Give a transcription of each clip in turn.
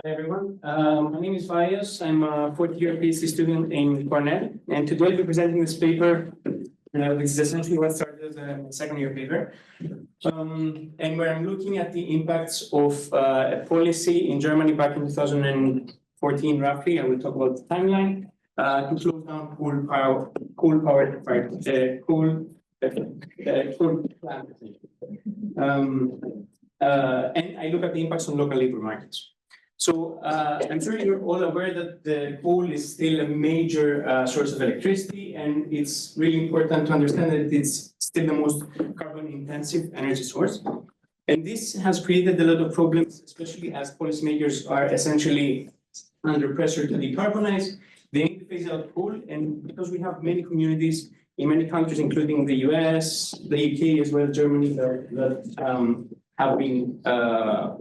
Hi everyone, my name is Vaios. I'm a fourth year PhD student in Cornell, and today I'll be presenting this paper, which is essentially what started as a second year paper, and where I'm looking at the impacts of a policy in Germany back in 2014, roughly. I will talk about the timeline to close down coal plant. And I look at the impacts on local labor markets. So I'm sure you're all aware that the coal is still a major source of electricity, and it's really important to understand that it's still the most carbon-intensive energy source. And this has created a lot of problems, especially as policymakers are essentially under pressure to decarbonize. They need to phase out coal, and because we have many communities in many countries, including the US, the UK, as well as Germany, that have been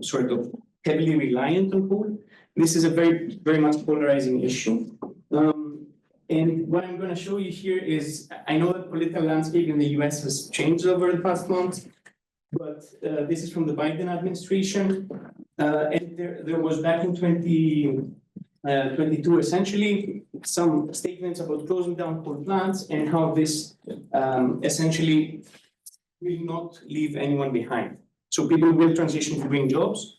sort of heavily reliant on coal. This is a very much polarizing issue. And what I'm going to show you here is, I know the political landscape in the US has changed over the past months, but this is from the Biden administration. And there was back in 2022, essentially, some statements about closing down coal plants and how this essentially will not leave anyone behind. So people will transition to green jobs.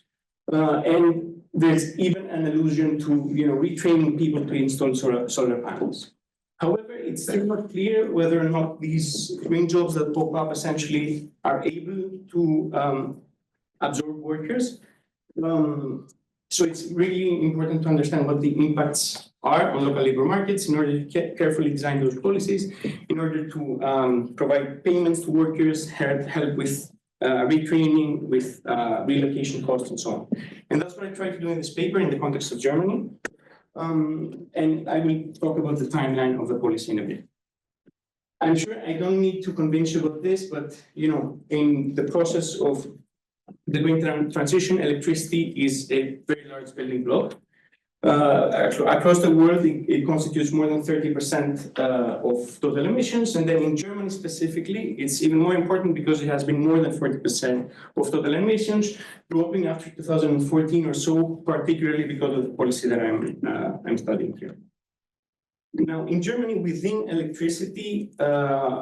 And there's even an allusion to retraining people to install solar panels. However, it's still not clear whether or not these green jobs that pop up essentially are able to absorb workers. So it's really important to understand what the impacts are on local labor markets in order to carefully design those policies, in order to provide payments to workers, help with retraining, with relocation costs, and so on. And that's what I tried to do in this paper in the context of Germany. And I will talk about the timeline of the policy in a bit. I'm sure I don't need to convince you about this, but in the process of the green transition, electricity is a very large building block. Across the world, it constitutes more than 30% of total emissions. And then in Germany specifically, it's even more important because it has been more than 40% of total emissions, dropping after 2014 or so, particularly because of the policy that I'm studying here. Now, in Germany, within electricity,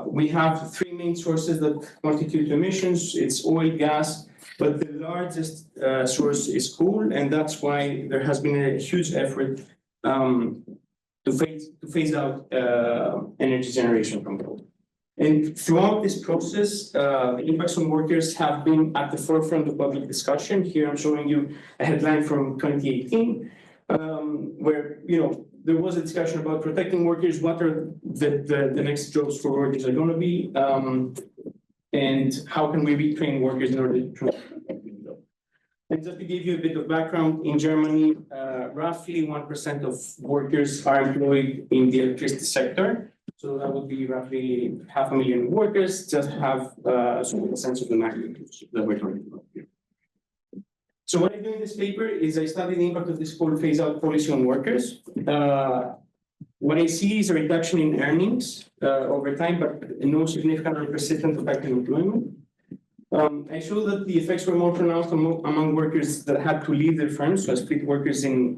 we have three main sources that constitute emissions. It's oil, gas, but the largest source is coal, and that's why there has been a huge effort to phase out energy generation from coal. And throughout this process, the impacts on workers have been at the forefront of public discussion. Here I'm showing you a headline from 2018, where there was a discussion about protecting workers, what are the next jobs for workers are going to be, and how can we retrain workers in order to and just to give you a bit of background, in Germany, roughly 1% of workers are employed in the electricity sector. So that would be roughly 500,000 workers, just have a sense of the magnitude that we're talking about here. So what I do in this paper is I study the impact of this coal phase-out policy on workers. What I see is a reduction in earnings over time, but no significant or persistent effect in employment. I show that the effects were more pronounced among workers that had to leave their firms, so I split workers in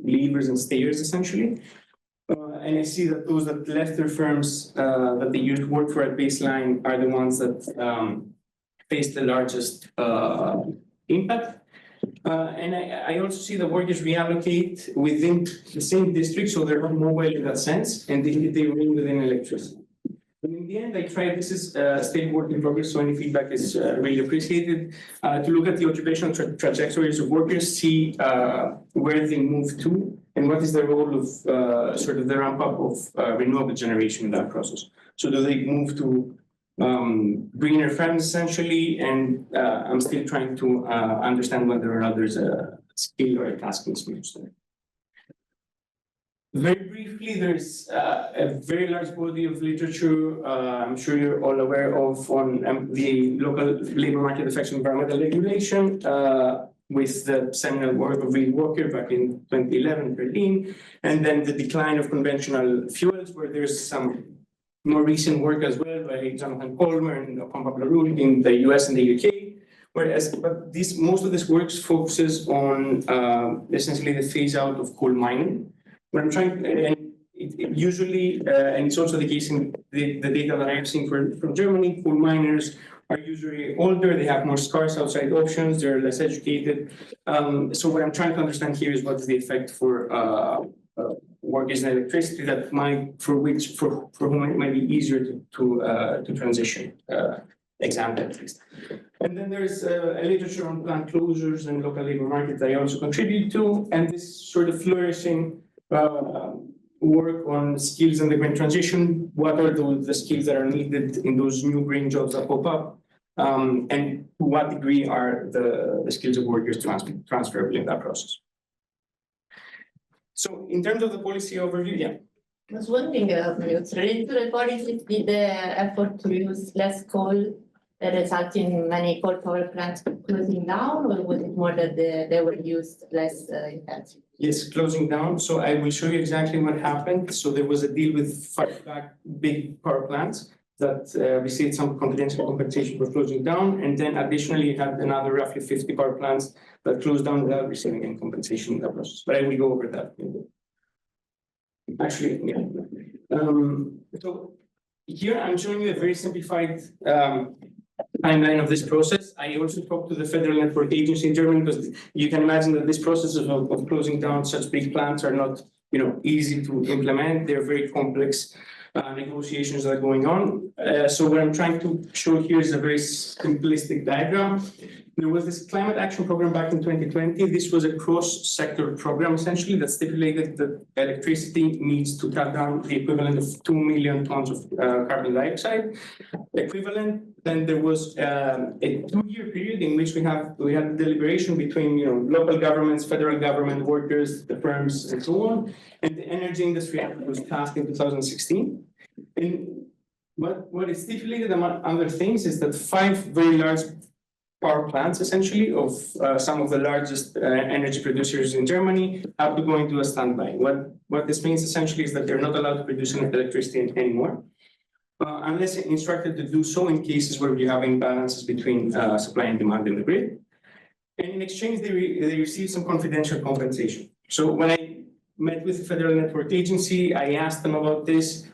leavers and stayers, essentially. And I see that those that left their firms that they used to work for at baseline are the ones that faced the largest impact. And I also see that workers reallocate within the same district, so they're not mobile in that sense, and they remain within electricity. And in the end, I tried, this is still work in progress, so any feedback is really appreciated, to look at the occupational trajectories of workers, see where they move to, and what is the role of sort of the ramp up of renewable generation in that process. So do they move to greener firms, essentially, and I'm still trying to understand whether or not there's a skill or a task mismatch there. Very briefly, there's a very large body of literature I'm sure you're all aware of on the local labor market effects of environmental regulation with the seminal work of Reed Walker back in 2011-13, and then the decline of conventional fuels, where there's some more recent work as well by Jonathan Colmer and Juan Pablo Rull in the US and the UK, But most of this work focuses on essentially the phase out of coal mining. What I'm trying, and it usually, and it's also the case in the data that I've seen from Germany, coal miners are usually older, they have more scarce outside options, they're less educated. So what I'm trying to understand here is what is the effect for workers in electricity that for whom it might be easier to transition, example at least. And then there's a literature on plant closures and local labor market that I also contribute to, and this sort of flourishing work on skills in the green transition. What are the skills that are needed in those new green jobs that pop up? And to what degree are the skills of workers transferable in that process? So in terms of the policy overview, yeah. I was wondering, it's related to the policy, did the effort to use less coal result in many coal power plants closing down, or was it more that they were used less intensely? Yes, closing down. So I will show you exactly what happened. So there was a deal with 5 big power plants that received some confidential compensation for closing down. And then additionally, you had another roughly 50 power plants that closed down without receiving any compensation in that process. But I will go over that. Actually, yeah. So here I'm showing you a very simplified timeline of this process. I also talked to the Federal Network Agency in Germany because you can imagine that this process of closing down such big plants are not, easy to implement. They're very complex negotiations that are going on. So what I'm trying to show here is a very simplistic diagram. There was this climate action program back in 2020. This was a cross-sector program, essentially, that stipulated that electricity needs to cut down the equivalent of 2 million tons of carbon dioxide equivalent. Then there was a 2-year period in which we had deliberation between local governments, federal government, workers, the firms, and so on. And the energy industry was passed in 2016. And what is stipulated, among other things, is that 5 very large power plants, essentially, of some of the largest energy producers in Germany, have to go into a standby. What this means, essentially, is that they're not allowed to produce electricity anymore, unless instructed to do so in cases where you have imbalances between supply and demand in the grid. And in exchange, they receive some confidential compensation. So when I met with the Federal Network Agency, I asked them about this.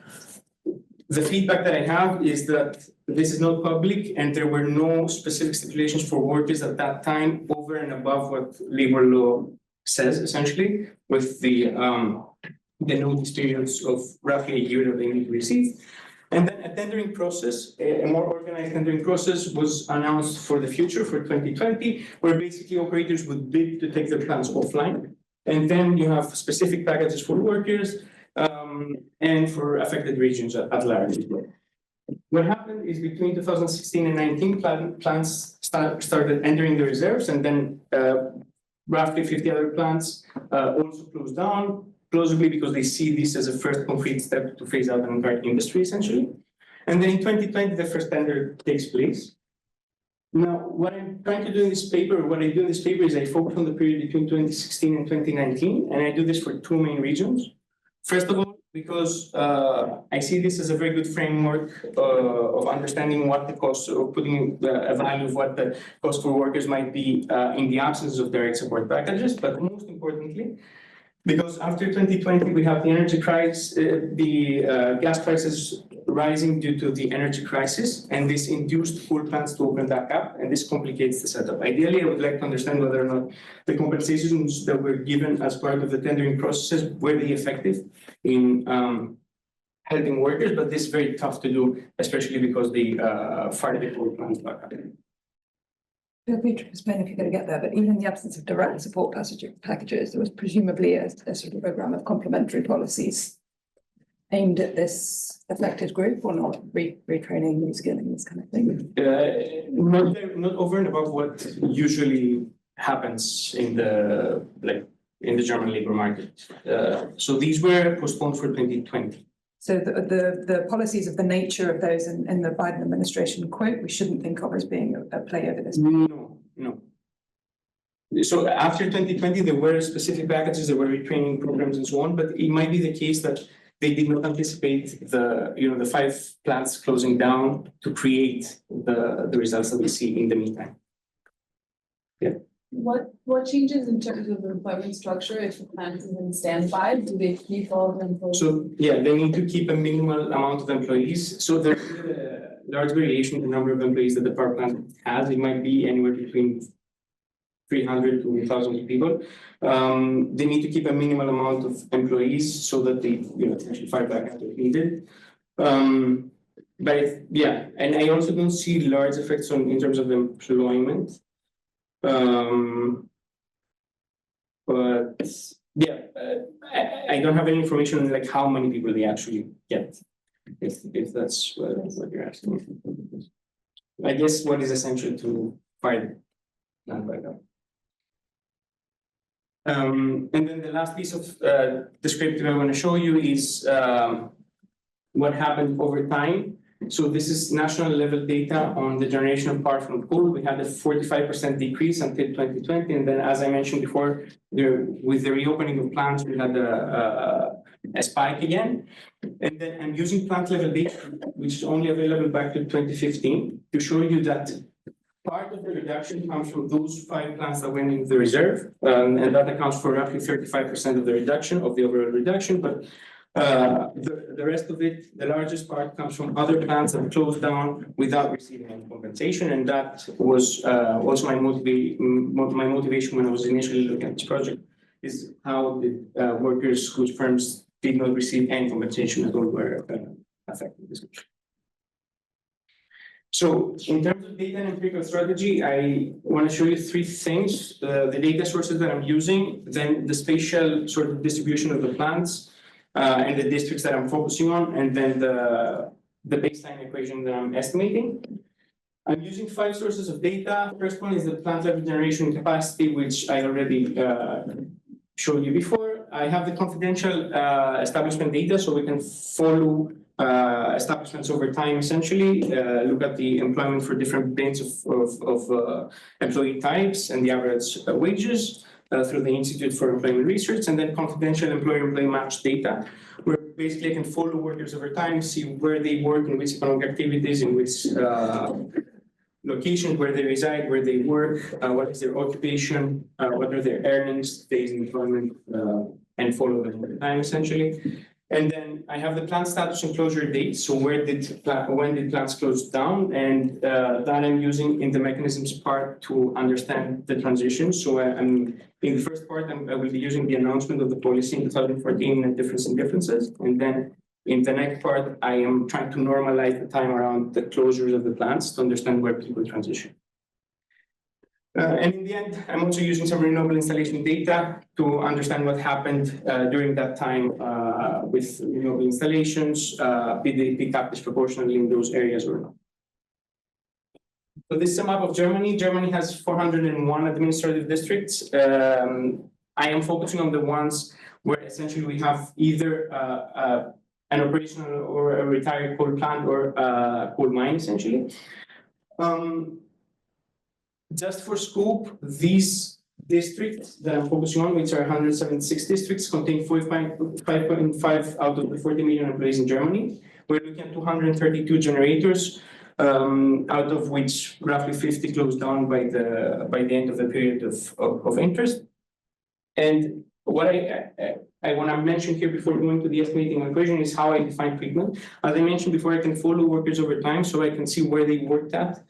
The feedback that I have is that this is not public and there were no specific stipulations for workers at that time over and above what labor law says, essentially, with the notice periods of roughly a year that they need to receive. And then a tendering process, a more organized tendering process was announced for the future, for 2020, where basically operators would bid to take their plants offline. And then you have specific packages for workers and for affected regions at large. What happened is between 2016 and 19, plants started entering the reserves, and then roughly 50 other plants also closed down, plausibly because they see this as a first concrete step to phase out an entire industry, essentially. And then in 2020, the first tender takes place. Now, what I'm trying to do in this paper, what I do in this paper is I focus on the period between 2016 and 2019, and I do this for 2 main reasons. First of all, because I see this as a very good framework of understanding what the cost, or putting a value of what the cost for workers might be in the absence of direct support packages, but most importantly, because after 2020, we have the energy crisis, the gas prices rising due to the energy crisis, and this induced coal plants to open back up, and this complicates the setup. Ideally, I would like to understand whether or not the compensations that were given as part of the tendering processes were they effective in helping workers, but this is very tough to do, especially because the fired the coal plants back up. Feel free to explain if you're going to get there, but even in the absence of direct support packages, there was presumably a sort of program of complementary policies aimed at this affected group, or not, retraining, reskilling, this kind of thing? Not over and above what usually happens in the German labor market. So these were postponed for 2020. So the policies of the nature of those in the Biden administration quote, we shouldn't think of as being a play over this. No. So after 2020, there were specific packages, there were retraining programs and so on, but it might be the case that they did not anticipate the 5 plants closing down to create the results that we see in the meantime. What changes in terms of employment structure if the plant is in standby? Do they keep all the employees? So, yeah, they need to keep a minimal amount of employees. So there's a large variation in the number of employees that the power plant has. It might be anywhere between 300 to 1,000 people. They need to keep a minimal amount of employees so that they, essentially fight back after needed. But yeah, and I also don't see large effects in terms of employment. But yeah, I don't have any information on like how many people they actually get, if that's what you're asking. I guess what is essential to fight that by that. And then the last piece of descriptive I want to show you is what happened over time. So this is national level data on the generation of power from coal. We had a 45% decrease until 2020. And then, as I mentioned before, with the reopening of plants, we had a spike again. And then I'm using plant level data, which is only available back to 2015, to show you that part of the reduction comes from those 5 plants that went into the reserve. And that accounts for roughly 35% of the reduction, of the overall reduction. But the rest of it, the largest part, comes from other plants that closed down without receiving any compensation, and that was also my motivation when I was initially looking at this project, is how the workers whose firms did not receive any compensation at all were affected this. So in terms of data and empirical strategy, I want to show you 3 things: the data sources that I'm using, then the spatial sort of distribution of the plants, and the districts that I'm focusing on, and then the baseline equation that I'm estimating. I'm using 5 sources of data. First one is the plant level generation capacity, which I already showed you before. I have the confidential establishment data, so we can follow establishments over time, essentially, look at the employment for different bins of employee types and the average wages. Through the Institute for Employment Research, and then confidential employer-employee match data, where basically I can follow workers over time, see where they work, in which economic activities, in which locations, where they reside, where they work, what is their occupation, what are their earnings, days in employment, and follow them over time, essentially. And then I have the plant status and closure date. So when did plants close down? And that I'm using in the mechanisms part to understand the transition. So I'm in the first part, I will be using the announcement of the policy in 2014 and differences. And then in the next part, I am trying to normalize the time around the closures of the plants to understand where people transition. And in the end, I'm also using some renewable installation data to understand what happened during that time with renewable installations. Did they pick up disproportionately in those areas or not? So this is a map of Germany. Germany has 401 administrative districts. I am focusing on the ones where essentially we have either an operational or a retired coal plant or a coal mine, essentially. Just for scope, these districts that I'm focusing on, which are 176 districts, contain 5.5 out of the 40 million employees in Germany. We're looking at 232 generators, out of which roughly 50 closed down by the end of the period of interest. And what I want to mention here before going to the estimating equation is how I define treatment. As I mentioned before, I can follow workers over time, so I can see where they worked at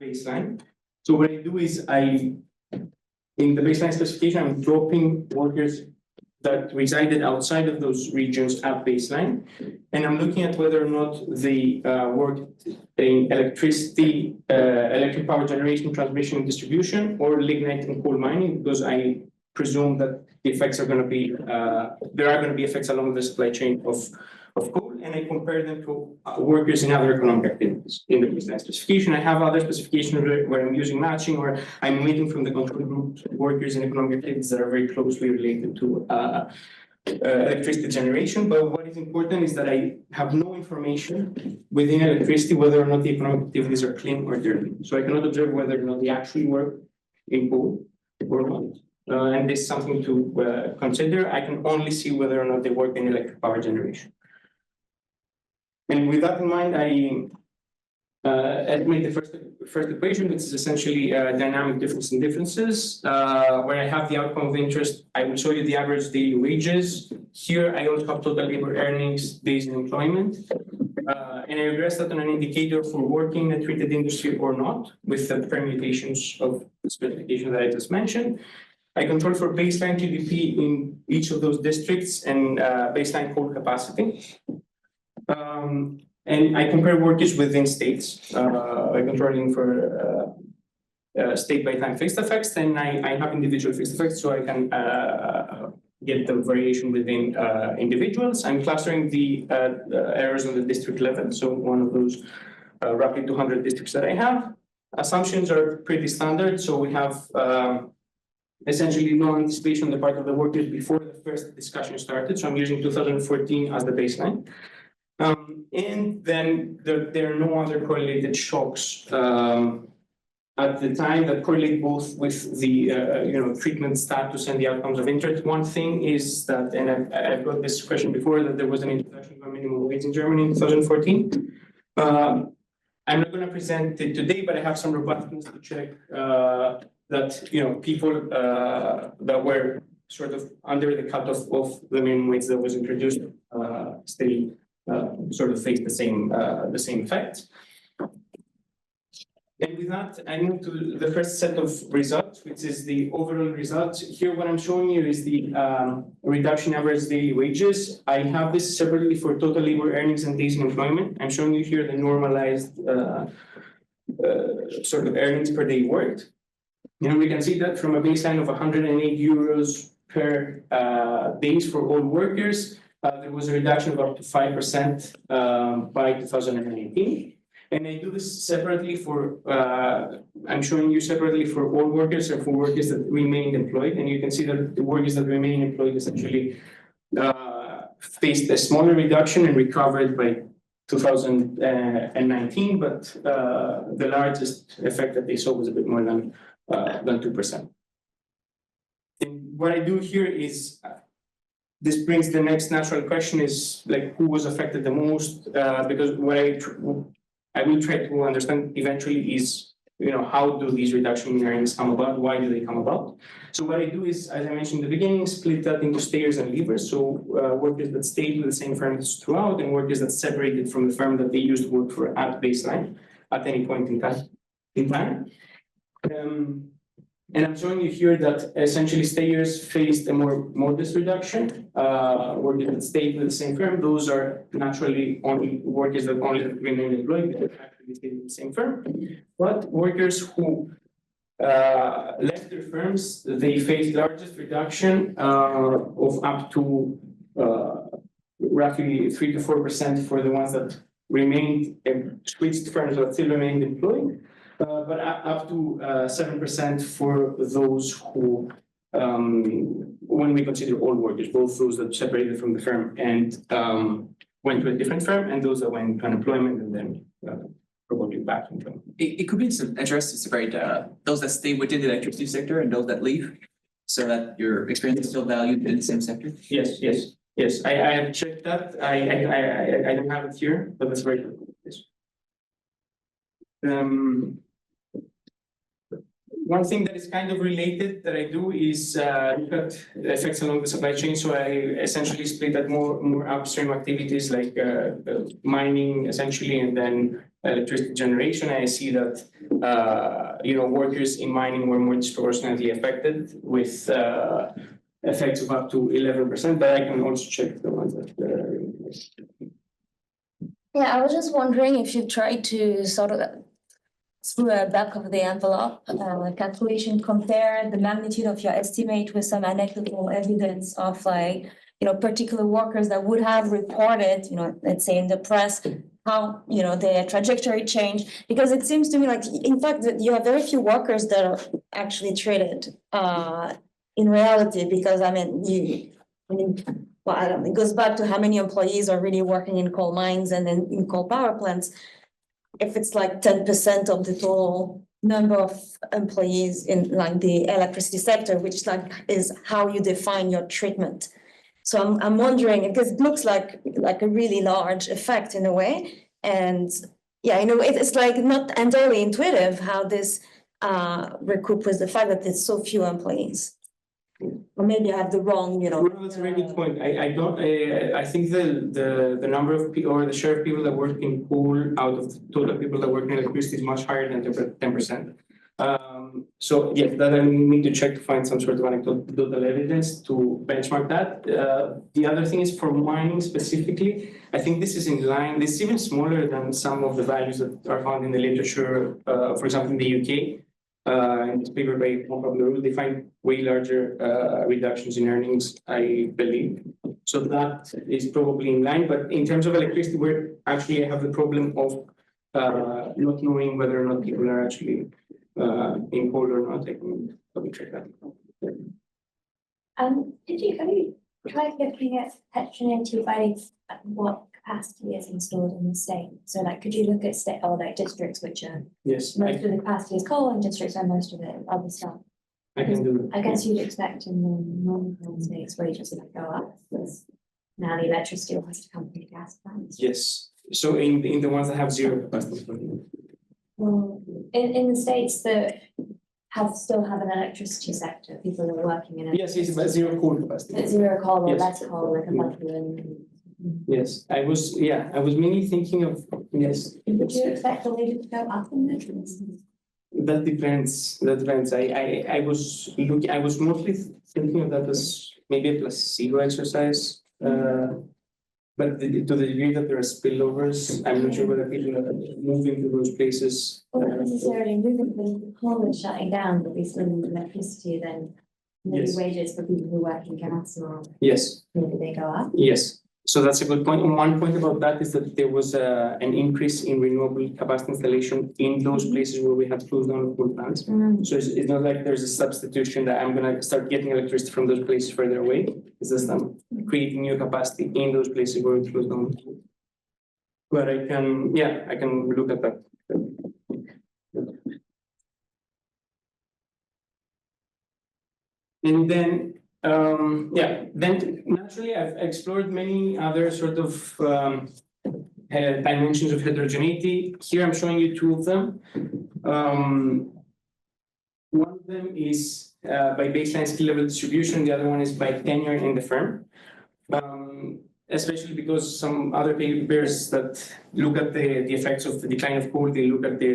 baseline. So what I do is in the baseline specification, I'm dropping workers that resided outside of those regions at baseline. And I'm looking at whether or not they worked in electricity, electric power generation, transmission, and distribution, or lignite and coal mining, because I presume that the effects are going to be, there are going to be effects along the supply chain of coal, and I compare them to workers in other economic activities. In the baseline specification, I have other specifications where I'm using matching, or I'm meeting from the control group workers in economic activities that are very closely related to electricity generation. But what is important is that I have no information within electricity whether or not the economic activities are clean or dirty. So I cannot observe whether or not they actually work in coal or not. And this is something to consider. I can only see whether or not they work in electric power generation. And with that in mind, estimate the first equation, which is essentially dynamic difference in differences. Where I have the outcome of interest, I will show you the average daily wages. Here, I also have total labor earnings, days in employment. And I regress that on an indicator for working in a treated industry or not, with the permutations of the specification that I just mentioned. I control for baseline GDP in each of those districts and baseline coal capacity. And I compare workers within states, controlling for state by time fixed effects, and I have individual fixed effects, so I can get the variation within individuals. I'm clustering the errors on the district level, so one of those roughly 200 districts that I have. Assumptions are pretty standard, so we have essentially no anticipation on the part of the workers before the first discussion started, so I'm using 2014 as the baseline. And then there are no other correlated shocks at the time that correlate both with the treatment status and the outcomes of interest. One thing is that, and I've got this question before, that there was an introduction of a minimum wage in Germany in 2014. I'm not going to present it today, but I have some robustness to check that people that were sort of under the cutoff of the minimum wage that was introduced still sort of face the same effects. And with that, I move to the first set of results, which is the overall results. Here, what I'm showing you is the reduction average daily wages. I have this separately for total labor earnings and days in employment. I'm showing you here the normalized sort of earnings per day worked. We can see that from a baseline of 108 euros per days for all workers, there was a reduction of up to 5% by 2018. And I do this separately for, I'm showing you separately for all workers and for workers that remained employed. And you can see that the workers that remain employed essentially faced a smaller reduction and recovered by 2019, but the largest effect that they saw was a bit more than 2%. And what I do here is, this brings the next natural question is like who was affected the most, because what I will try to understand eventually is, how do these reduction in earnings come about? Why do they come about? So what I do is, as I mentioned in the beginning, split that into stayers and leavers. So workers that stayed with the same firms throughout and workers that separated from the firm that they used to work for at baseline at any point in time. And I'm showing you here that essentially stayers faced a more modest reduction. Workers that stayed with the same firm, those are naturally only workers that only remain employed, that actually stayed with the same firm. But workers who left their firms, they faced largest reduction of up to roughly 3 to 4% for the ones that remained switched firms but still remained employed. But up to 7% for those who, when we consider all workers, both those that separated from the firm and went to a different firm, and those that went to unemployment and then probably back to employment. It could be some interest to separate those that stay within the electricity sector and those that leave, so that your experience is still valued in the same sector. Yes. I have checked that. I don't have it here, but that's very good. Yes. One thing that is kind of related that I do is look at the effects along the supply chain. So I essentially split that more upstream activities like mining, essentially, and then electricity generation. I see that workers in mining were more disproportionately affected with effects of up to 11%. But I can also check the ones that. Yeah, I was just wondering if you tried to sort of, through a back of the envelope calculation, compare the magnitude of your estimate with some anecdotal evidence of particular workers that would have reported, let's say in the press, how, their trajectory changed. Because it seems to me like, in fact, that you have very few workers that are actually treated in reality, because it goes back to how many employees are really working in coal mines and then in coal power plants. If it's like 10% of the total number of employees in like the electricity sector, which is how you define your treatment. So I'm wondering, because it looks like a really large effect in a way, and yeah, it's like not entirely intuitive how this recoup with the fact that it's so few employees. Or maybe I have the wrong, Well, that's a very good point. I don't, I think the number of people or the share of people that work in coal out of the total people that work in electricity is much higher than 10%. So yeah, that I need to check to find some sort of anecdotal evidence to benchmark that. The other thing is for mining specifically, I think this is in line, this is even smaller than some of the values that are found in the literature, for example, in the UK. In this paper by POID, they find way larger reductions in earnings, I believe. So that is probably in line, but in terms of electricity, where actually I have the problem of not knowing whether or not people are actually in coal or not. I can probably check that. Have you tried looking at heterogeneity by what capacity is installed in the state? So like, could you look at state or like districts which are Yes, most of the capacity is coal and districts where most of the other stuff? I can do I guess you'd expect in the non-coal states wages would go up, because now the electricity will have to come from the gas plants. yes. So in the ones that have zero capacity. Well, in the states that still have an electricity sector, people are working in it. Yes, but zero coal capacity. Zero coal or Yes. less coal, like a Buckland. Yes, I was mainly thinking of, yes. Would you expect the wages to go up in electricity? That depends. I was mostly thinking of that as maybe a placebo exercise. But to the degree that there are spillovers, I'm not sure whether people are moving to those places. Well, not necessarily moving, but if the coal is shutting down, but we still need electricity, then maybe Yes. wages for people who work in gas or Yes, maybe they go up. yes. So that's a good point. And one point about that is that there was an increase in renewable capacity installation in those places where we had closed down coal plants. So it's not like there's a substitution that I'm gonna start getting electricity from those places further away. It's just creating new capacity in those places where we closed down. But I can look at that. And then, then naturally I've explored many other sort of dimensions of heterogeneity. Here I'm showing you two of them. One of them is by baseline skill level distribution. The other one is by tenure in the firm. Especially because some other papers that look at the effects of the decline of coal, they look at the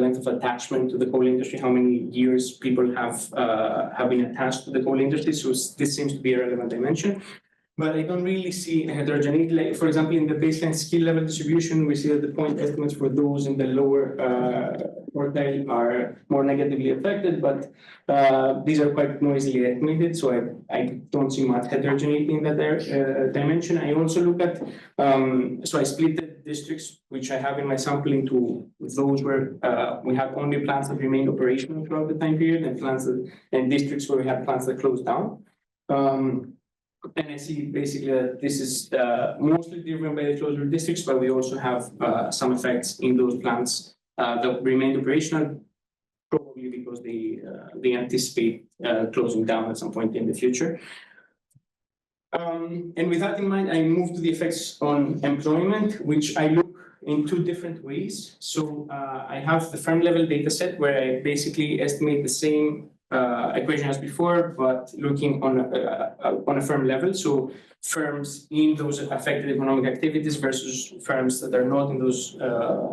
length of attachment to the coal industry, how many years people have been attached to the coal industry. So this seems to be a relevant dimension. But I don't really see heterogeneity. Like, for example, in the baseline skill level distribution, we see that the point estimates for those in the lower quartile are more negatively affected, but these are quite noisily estimated. So I don't see much heterogeneity in that dimension. I also look at, so I split the districts, which I have in my sample, into those where we have only plants that remain operational throughout the time period and districts where we have plants that closed down. And I see basically that this is mostly driven by the closure districts, but we also have some effects in those plants that remain operational, probably because they anticipate closing down at some point in the future. And with that in mind, I move to the effects on employment, which I look in two different ways. So I have the firm level data set where I basically estimate the same equation as before, but looking on a firm level. So firms in those affected economic activities versus firms that are not in those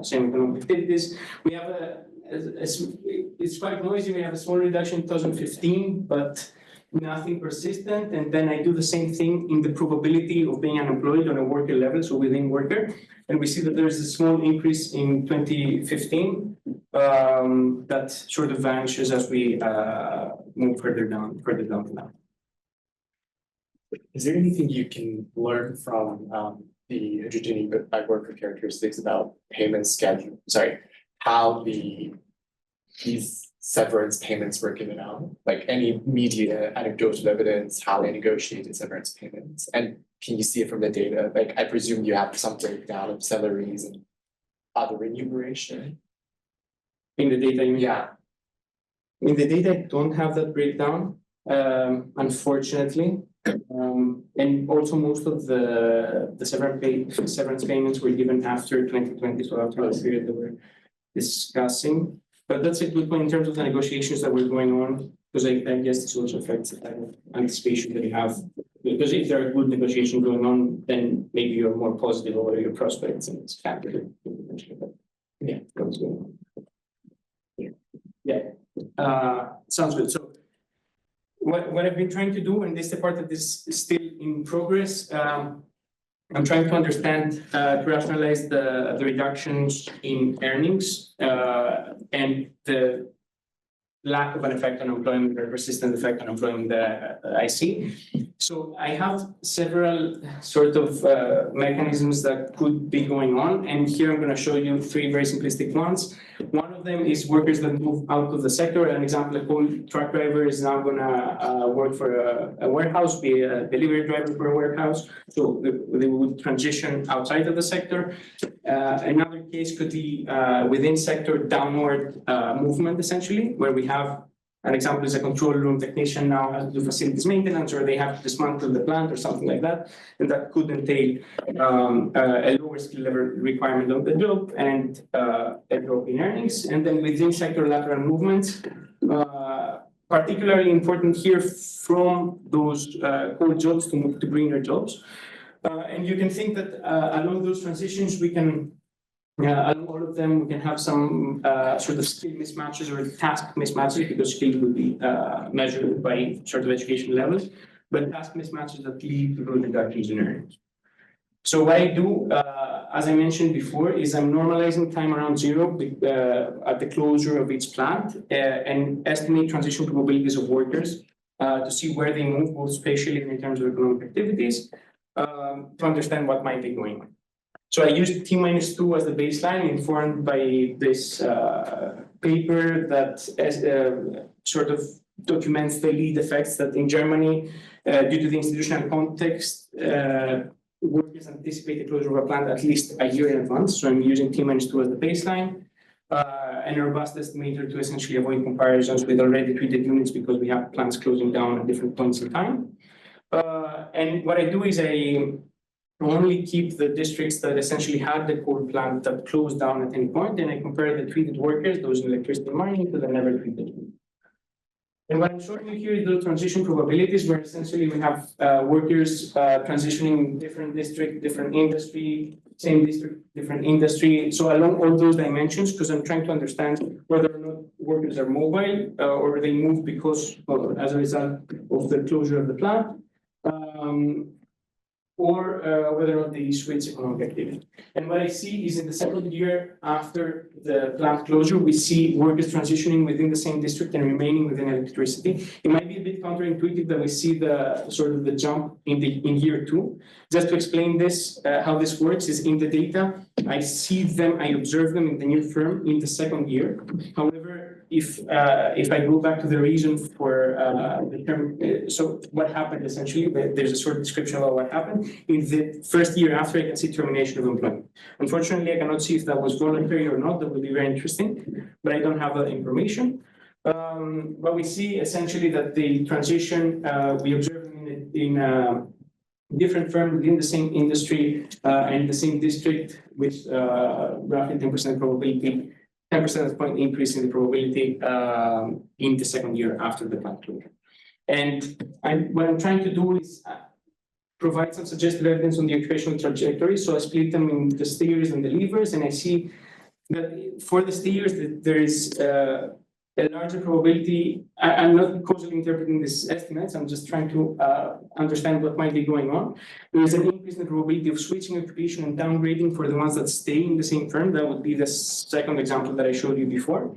same economic activities. We have it's quite noisy. We have a small reduction in 2015, but nothing persistent. And then I do the same thing in the probability of being unemployed on a worker level, so within worker. And we see that there's a small increase in 2015 that sort of vanishes as we move further down now. Is there anything you can learn from the heterogeneity by worker characteristics about payment schedule? Sorry, how these severance payments were given out? Like any media anecdotal evidence, how they negotiated severance payments, and can you see it from the data? Like I presume you have some breakdown of salaries and other remuneration. In the data, you mean? Yeah. In the data, I don't have that breakdown, unfortunately. And also most of the severance payments were given after 2020, so after the period that we're discussing. But that's a good point in terms of the negotiations that were going on, because I guess this also affects the type of anticipation that you have. Because if there are good negotiations going on, then maybe you're more positive over your prospects and it's factored in. Yeah, that's good. Yeah, sounds good. So what I've been trying to do, and this is the part that is still in progress, I'm trying to understand, to rationalize the reductions in earnings and the lack of an effect on employment or persistent effect on employment that I see. So I have several sort of mechanisms that could be going on, and here I'm going to show you three very simplistic ones. One of them is workers that move out of the sector. An example, a coal truck driver is now going to work for a warehouse, be a delivery driver for a warehouse. So they would transition outside of the sector. Another case could be within sector downward movement, essentially, where we have an example is a control room technician now has to do facilities maintenance, or they have to dismantle the plant or something like that. And that could entail a lower skill level requirement of the job and a drop in earnings. And then within sector lateral movements, particularly important here from those core jobs to move to greener jobs. And you can think that along those transitions, we can along all of them, we can have some sort of skill mismatches or task mismatches, because skill will be measured by sort of education levels, but task mismatches that lead to those reductions in earnings. So what I do, as I mentioned before, is I'm normalizing time around zero at the closure of each plant and estimate transition probabilities of workers to see where they move, both spatially and in terms of economic activities, to understand what might be going on. So I used T-2 as the baseline, informed by this paper that sort of documents the lead effects that in Germany, due to the institutional context, workers anticipate the closure of a plant at least a year in advance. So I'm using T-2 as the baseline, and a robust estimator to essentially avoid comparisons with already treated units, because we have plants closing down at different points in time. And what I do is I only keep the districts that essentially had the coal plant that closed down at any point, and I compare the treated workers, those in electricity mining, to the never treated. And what I'm showing you here is the transition probabilities, where essentially we have workers transitioning different district, different industry, same district, different industry. So along all those dimensions, because I'm trying to understand whether or not workers are mobile or they move because as a result of the closure of the plant. Or whether or not they switch economic activity. And what I see is in the second year after the plant closure, we see workers transitioning within the same district and remaining within electricity. It might be a bit counterintuitive that we see the sort of the jump in year two. Just to explain this, how this works is in the data, I see them, I observe them in the new firm in the second year. However, if I go back to the reason for the term, so what happened essentially, there's a short description of what happened. In the first year after, I can see termination of employment. Unfortunately, I cannot see if that was voluntary or not. That would be very interesting, but I don't have that information. But we see essentially that the transition, we observe in a different firm within the same industry and the same district with roughly 10% probability, 10% point increase in the probability in the second year after the plant closure. And what I'm trying to do is provide some suggested evidence on the occupational trajectory. So I split them in the stayers and the leavers, and I see that for the stayers that there is a larger probability. I'm not causally interpreting these estimates. I'm just trying to understand what might be going on. There is an increase in the probability of switching occupation and downgrading for the ones that stay in the same firm. That would be the second example that I showed you before.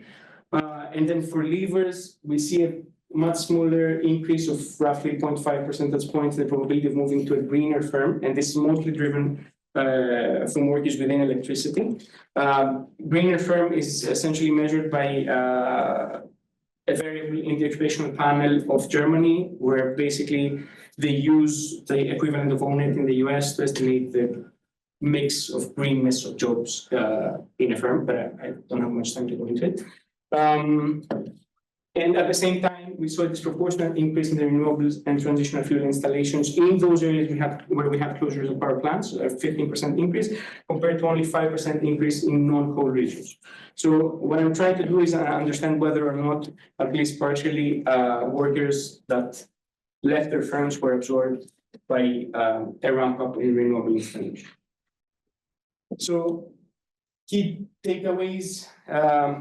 And then for leavers, we see a much smaller increase of roughly 0.5 percentage points in the probability of moving to a greener firm. And this is mostly driven from workers within electricity. Greener firm is essentially measured by a variable in the occupational panel of Germany, where basically they use the equivalent of ONET in the US to estimate the mix of greenness of jobs in a firm, but I don't have much time to go into it. And at the same time, we saw a disproportionate increase in the renewables and transitional fuel installations in those areas where we have closures of power plants, a 15% increase, compared to only 5% increase in non-coal regions. So what I'm trying to do is understand whether or not, at least partially, workers that left their firms were absorbed by a ramp up in renewable installation. So key takeaways,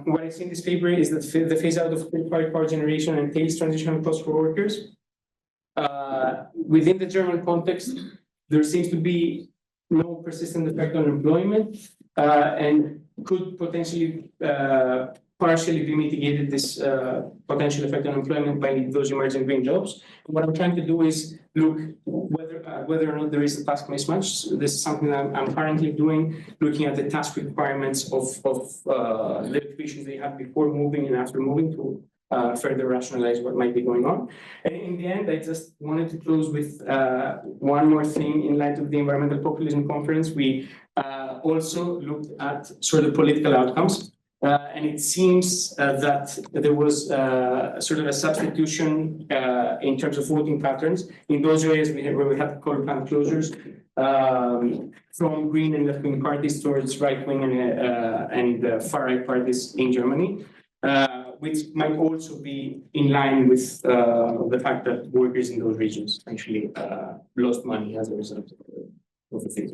what I see in this paper is that the phase out of third-party power generation entails transitional costs for workers. Within the German context, there seems to be no persistent effect on employment and could potentially partially be mitigated, this potential effect on employment, by those emerging green jobs. What I'm trying to do is look whether or not there is a task mismatch. This is something I'm currently doing, looking at the task requirements of the occupations they had before moving and after moving to further rationalize what might be going on. And in the end, I just wanted to close with one more thing in light of the Environmental Populism Conference. We also looked at sort of political outcomes. And it seems that there was sort of a substitution in terms of voting patterns in those areas where we had coal plant closures from green and left-wing parties towards right-wing and far-right parties in Germany, which might also be in line with the fact that workers in those regions actually lost money as a result of the things.